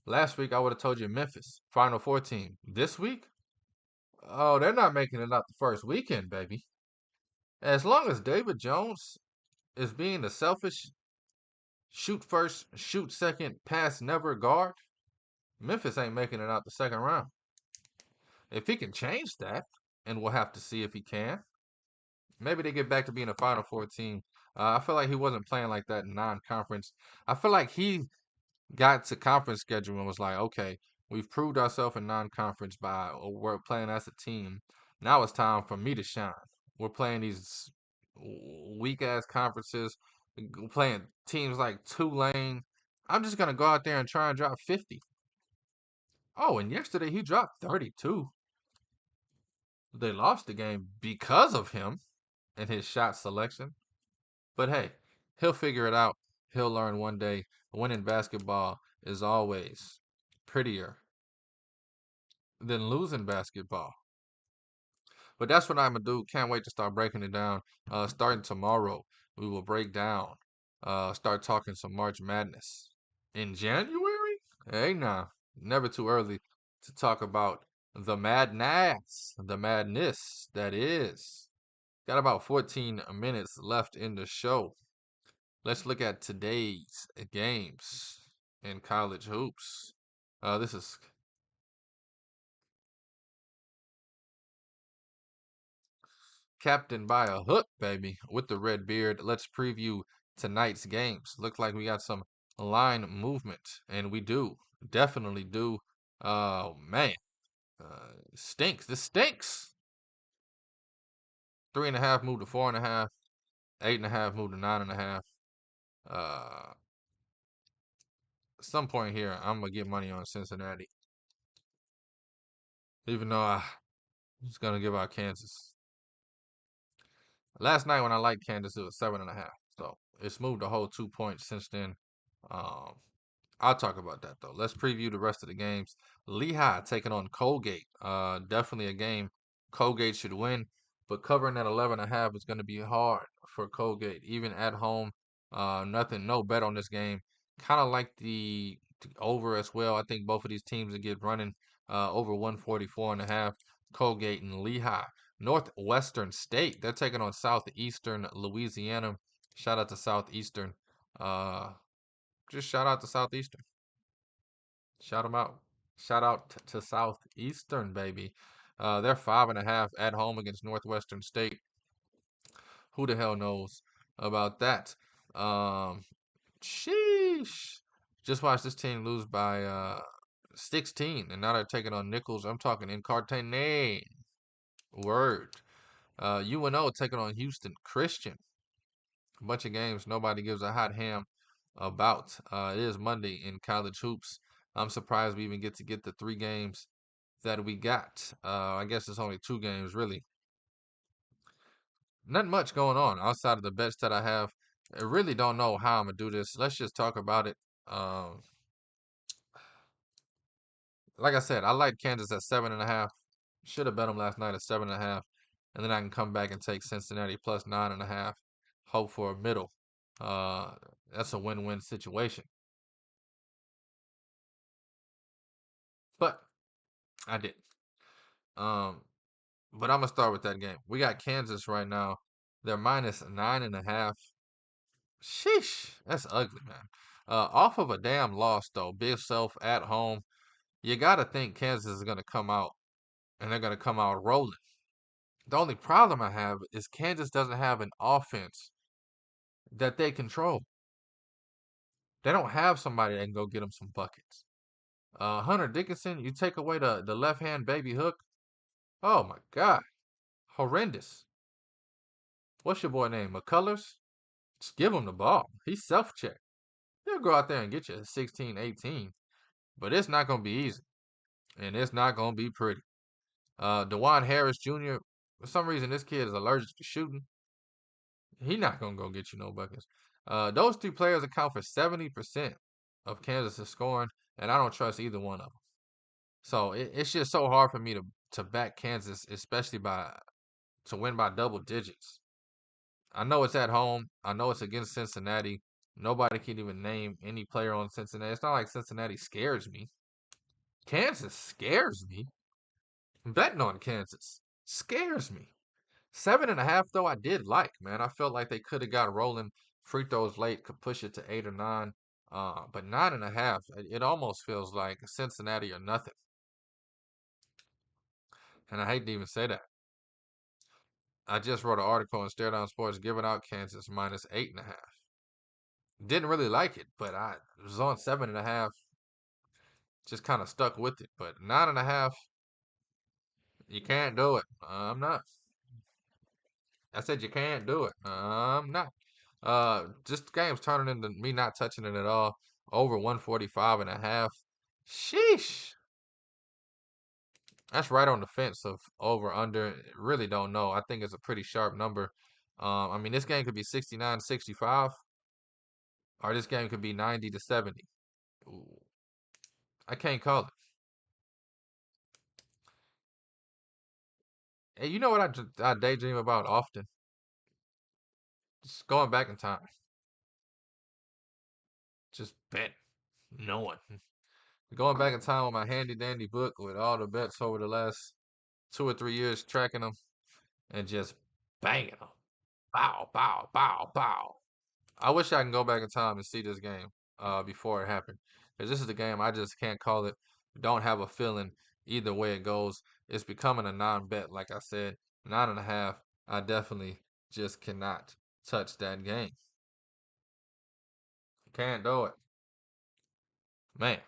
Speaker 2: Last week, I would have told you Memphis, Final Four team. This week, oh, they're not making it out the first weekend, baby. As long as David Jones is being the selfish, shoot first, shoot second, pass never guard, Memphis ain't making it out the second round. If he can change that, and we'll have to see if he can, maybe they get back to being a Final Four team. I feel like he wasn't playing like that in non-conference. I feel like he got to conference schedule and was like, okay, we've proved ourselves in non-conference by we're playing as a team. Now it's time for me to shine. We're playing these weak ass conferences, playing teams like Tulane. I'm just gonna go out there and try and drop 50. Oh, and yesterday he dropped 32. They lost the game because of him and his shot selection. But hey, he'll figure it out. He'll learn one day. Winning basketball is always prettier than losing basketball. But that's what I'm gonna do. Can't wait to start breaking it down. Starting tomorrow, we will break down. Start talking some March Madness in January. Hey, now, never too early to talk about the madness that is. Got about 14 minutes left in the show. Let's look at today's games in college hoops. This is captained by a hook, baby, with the red beard. Let's preview tonight's games. Looks like we got some line movement, and we do. Definitely do. Oh, man. Stinks. This stinks. 3.5 moved to 4.5. 8.5 moved to 9.5. Uh, some point here, I'm gonna get money on Cincinnati, even though I'm just gonna give out Kansas. Last night when I liked Kansas, it was 7.5. So it's moved a whole 2 points since then. Um, I'll talk about that though. Let's preview the rest of the games. Lehigh taking on Colgate. Definitely a game Colgate should win, but covering that 11.5 is going to be hard for Colgate, even at home. Nothing, no bet on this game. Kind of like the over as well. I think both of these teams will get running over 144.5. Colgate and Lehigh. Northwestern State, they're taking on Southeastern Louisiana. Shout out to Southeastern. Uh, just shout out to Southeastern. Shout them out. Shout out to Southeastern, baby. They're 5.5 at home against Northwestern State. Who the hell knows about that? Um, sheesh. Just watched this team lose by 16, and now they're taking on Nichols. I'm talking Incartane. Word. UNO taking on Houston Christian. A bunch of games nobody gives a hot ham about. It is Monday in college hoops. I'm surprised we even get the 3 games that we got. I guess it's only 2 games really. Not much going on outside of the bets that I have. I really don't know how I'm gonna do this. Let's just talk about it. Like I said, I like Kansas at 7.5. Should have bet them last night at 7.5, and then I can come back and take Cincinnati plus 9.5. Hope for a middle. Uh, that's a win-win situation. But I didn't. Um, but I'm gonna start with that game. We got Kansas right now. They're minus 9.5. Sheesh, that's ugly, man. Off of a damn loss though, Big Self at home. You gotta think Kansas is gonna come out and they're gonna come out rolling. The only problem I have is Kansas doesn't have an offense that they control. They don't have somebody that can go get them some buckets. Hunter Dickinson, you take away the left hand baby hook. Oh my God, horrendous. What's your boy name? McCullers? Just give him the ball. He's self-checked. He'll go out there and get you 16, 18. But it's not going to be easy. And it's not going to be pretty. DeJuan Harris Jr., for some reason, this kid is allergic to shooting. He's not going to go get you no buckets. Those 3 players account for 70% of Kansas' scoring, and I don't trust either one of them. So it's just so hard for me to back Kansas, especially to win by double digits. I know it's at home. I know it's against Cincinnati. Nobody can even name any player on Cincinnati. It's not like Cincinnati scares me. Kansas scares me. Betting on Kansas scares me. 7.5 though, I did like, man. I felt like they could have got rolling. Free throws late, could push it to 8 or 9. But 9.5, it almost feels like Cincinnati or nothing. And I hate to even say that. I just wrote an article on Stare Down Sports giving out Kansas minus 8.5. Didn't really like it, but I was on 7.5. Just kind of stuck with it. But 9.5, you can't do it. I'm not. I said you can't do it. I'm not. Just the game's turning into me not touching it at all. Over 145.5. Sheesh. That's right on the fence of over under. Really don't know. I think it's a pretty sharp number. I mean, this game could be 69-65, or this game could be 90-70. Ooh, I can't call it. Hey, you know what I daydream about often? Just going back in time. Just bet. Knowing. Going back in time with my handy dandy book with all the bets over the last 2 or 3 years, tracking them and just banging them. Bow, bow, bow, bow. I wish I can go back in time and see this game before it happened. Because this is the game I just can't call it. Don't have a feeling either way it goes. It's becoming a non-bet, like I said. 9.5. I definitely just cannot touch that game. Can't do it. Man,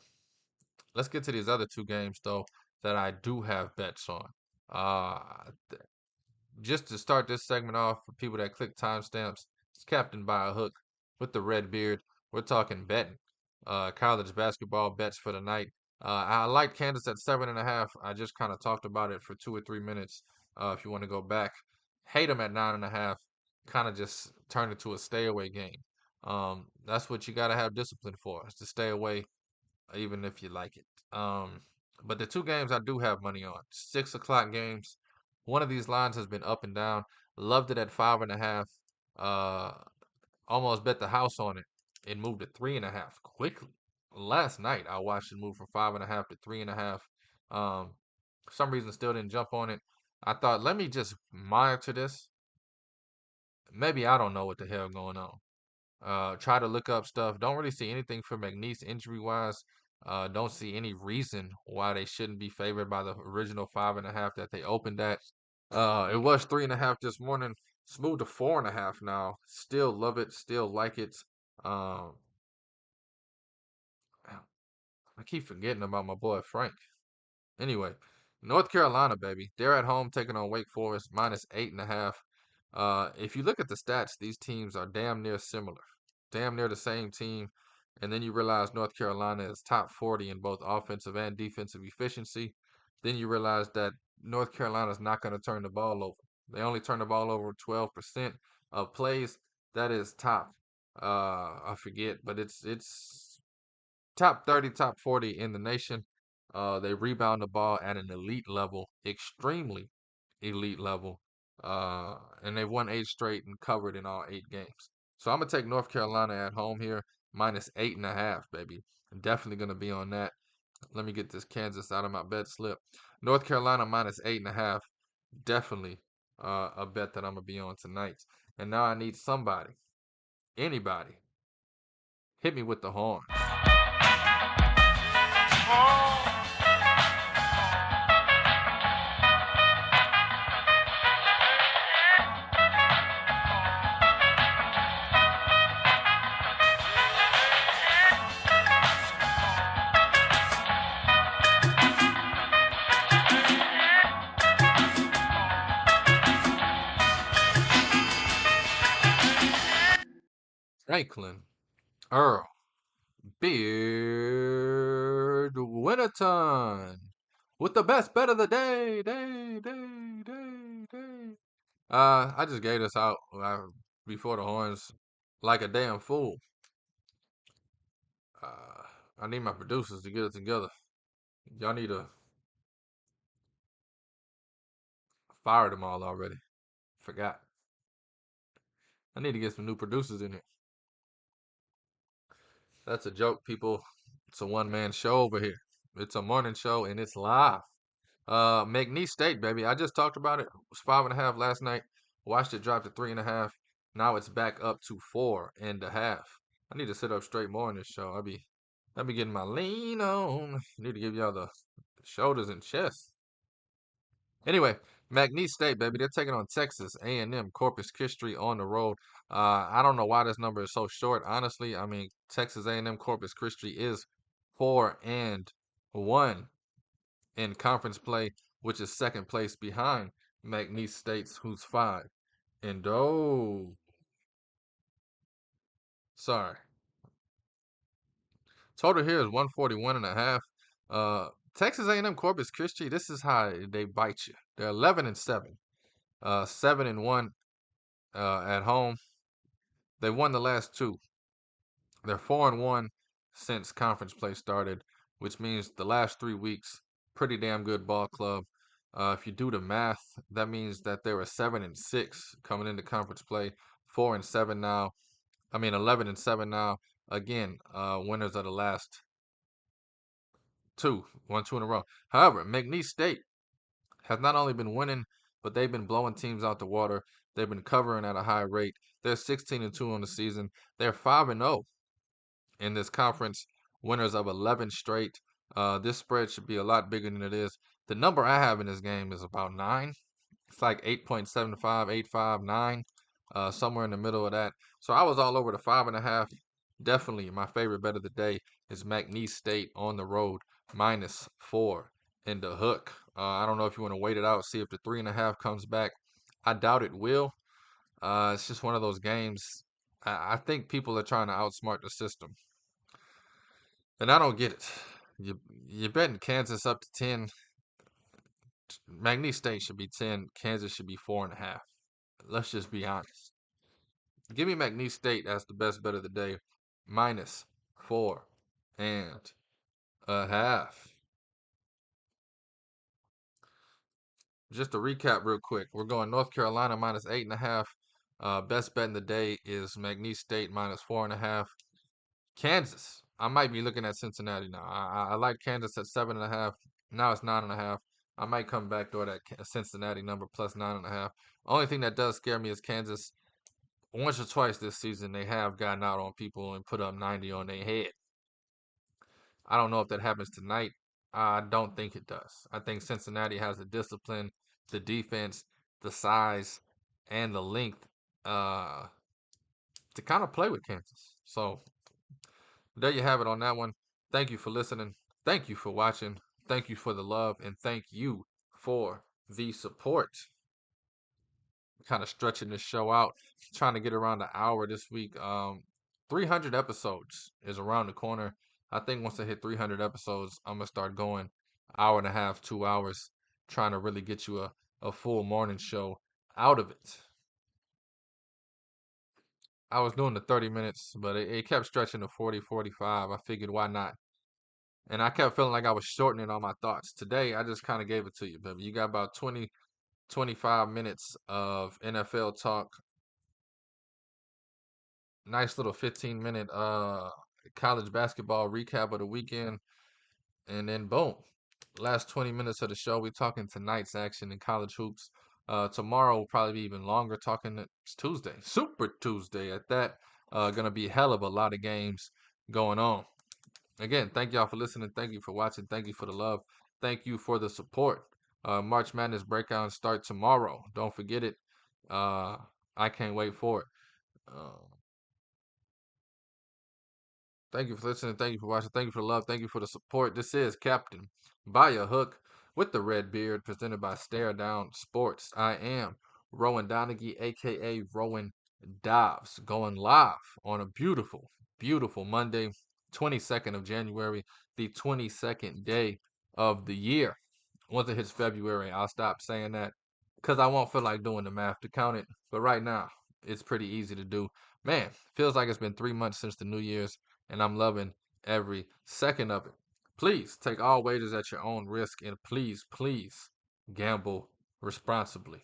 Speaker 2: let's get to these other two games though that I do have bets on. Th- just to start this segment off for people that click timestamps, it's Captain by a Hook with the red beard. We're talking betting. College basketball bets for the night. I like Kansas at 7.5. I just kind of talked about it for 2 or 3 minutes. If you want to go back, hate them at 9.5. Kind of just turned into a stay away game. That's what you got to have discipline for, is to stay away even if you like it. But the two games I do have money on, 6 o'clock games. One of these lines has been up and down. Loved it at 5.5. Uh, almost bet the house on it. It moved to 3.5 quickly. Last night I watched it move from 5.5 to 3.5. For some reason still didn't jump on it. I thought, let me just monitor this. Maybe I don't know what the hell going on. Try to look up stuff. Don't really see anything for McNeese injury wise. Don't see any reason why they shouldn't be favored by the original 5.5 that they opened at. It was 3.5 this morning. It's moved to 4.5 now. Still love it. Still like it. Um, I keep forgetting about my boy Frank. Anyway, North Carolina, baby. They're at home taking on Wake Forest, minus 8.5. If you look at the stats, these teams are damn near similar. Damn near the same team. And then you realize North Carolina is top 40 in both offensive and defensive efficiency. Then you realize that North Carolina is not going to turn the ball over. They only turn the ball over 12% of plays. That is top. I forget, but it's top 30, top 40 in the nation. They rebound the ball at an elite level, extremely elite level. And they've won 8 straight and covered in all 8 games. So I'm gonna take North Carolina at home here, minus 8.5, baby. Definitely gonna be on that. Let me get this Kansas out of my bet slip. North Carolina minus 8.5. Definitely a bet that I'm gonna be on tonight. And now I need somebody, anybody, hit me with the horn. Franklin, Earl, Beardwinaton with the best bet of the day. I just gave this out before the horns like a damn fool. Uh, I need my producers to get it together. Y'all need to fire them all already. Forgot. I need to get some new producers in here. That's a joke, people. It's a one-man show over here. It's a morning show and it's live. McNeese State, baby. I just talked about it. It was 5.5 last night. Watched it drop to 3.5. Now it's back up to 4.5. I need to sit up straight more in this show. I be getting my lean on. Need to give y'all the shoulders and chest. Anyway, McNeese State, baby, they're taking on Texas A&M Corpus Christi on the road. I don't know why this number is so short. Honestly, I mean Texas A&M Corpus Christi is 4-1 in conference play, which is second place behind McNeese State's, who's 5-0. Sorry. Total here is 141.5. Texas A&M Corpus Christi, this is how they bite you. They're 11-7. 7-1 at home. They won the last two. They're 4-1 since conference play started, which means the last 3 weeks, pretty damn good ball club. If you do the math, that means that they were 7-6 coming into conference play, 4-7 now. 11-7 now. Again, winners of the last two, 1-2 in a row. However, McNeese State has not only been winning, but they've been blowing teams out the water. They've been covering at a high rate. They're 16-2 on the season. They're 5-0 in this conference, winners of 11 straight. This spread should be a lot bigger than it is. The number I have in this game is about 9. It's like 8.75, 8.5, 9, somewhere in the middle of that. So I was all over the 5.5. Definitely my favorite bet of the day is McNeese State on the road, -4 in the hook. I don't know if you want to wait it out, see if the 3.5 comes back. I doubt it will. It's just one of those games. I think people are trying to outsmart the system. And I don't get it. You're betting Kansas up to 10. McNeese State should be 10. Kansas should be 4.5. Let's just be honest. Give me McNeese State as the best bet of the day. -4.5. Just to recap real quick. We're going North Carolina -8.5. Best bet in the day is McNeese State -4.5. Kansas. I might be looking at Cincinnati now. I like Kansas at 7.5. Now it's 9.5. I might come back door that Cincinnati number plus 9.5. Only thing that does scare me is Kansas. Once or twice this season, they have gotten out on people and put up 90 on their head. I don't know if that happens tonight. I don't think it does. I think Cincinnati has the discipline, the defense, the size, and the length to kind of play with Kansas. So there you have it on that one. Thank you for listening. Thank you for watching. Thank you for the love. And thank you for the support. Kind of stretching this show out. Trying to get around an hour this week. 300 episodes is around the corner. I think once I hit 300 episodes, I'm going to start going hour and a half, 2 hours. Trying to really get you a full morning show out of it. I was doing the 30 minutes, but it kept stretching to 40, 45. I figured, why not? And I kept feeling like I was shortening all my thoughts. Today, I just kind of gave it to you, baby. You got about 20, 25 minutes of NFL talk. Nice little 15-minute college basketball recap of the weekend. And then, boom. Last 20 minutes of the show, we're talking tonight's action in college hoops. Tomorrow will probably be even longer talking. It's Tuesday. Super Tuesday at that. Going to be a hell of a lot of games going on. Again, thank y'all for listening. Thank you for watching. Thank you for the love. Thank you for the support. March Madness breakdown start tomorrow. Don't forget it. I can't wait for it. Thank you for listening. Thank you for watching. Thank you for the love. Thank you for the support. This is Captain by a Hook with the Red Beard, presented by Stare Down Sports. I am Rowan Donaghy, a.k.a. Rowan Dobbs, going live on a beautiful, beautiful Monday, 22nd of January, the 22nd day of the year. Once it hits February, I'll stop saying that because I won't feel like doing the math to count it. But right now, it's pretty easy to do. Man, feels like it's been 3 months since the New Year's, and I'm loving every second of it. Please take all wagers at your own risk, and please, please gamble responsibly.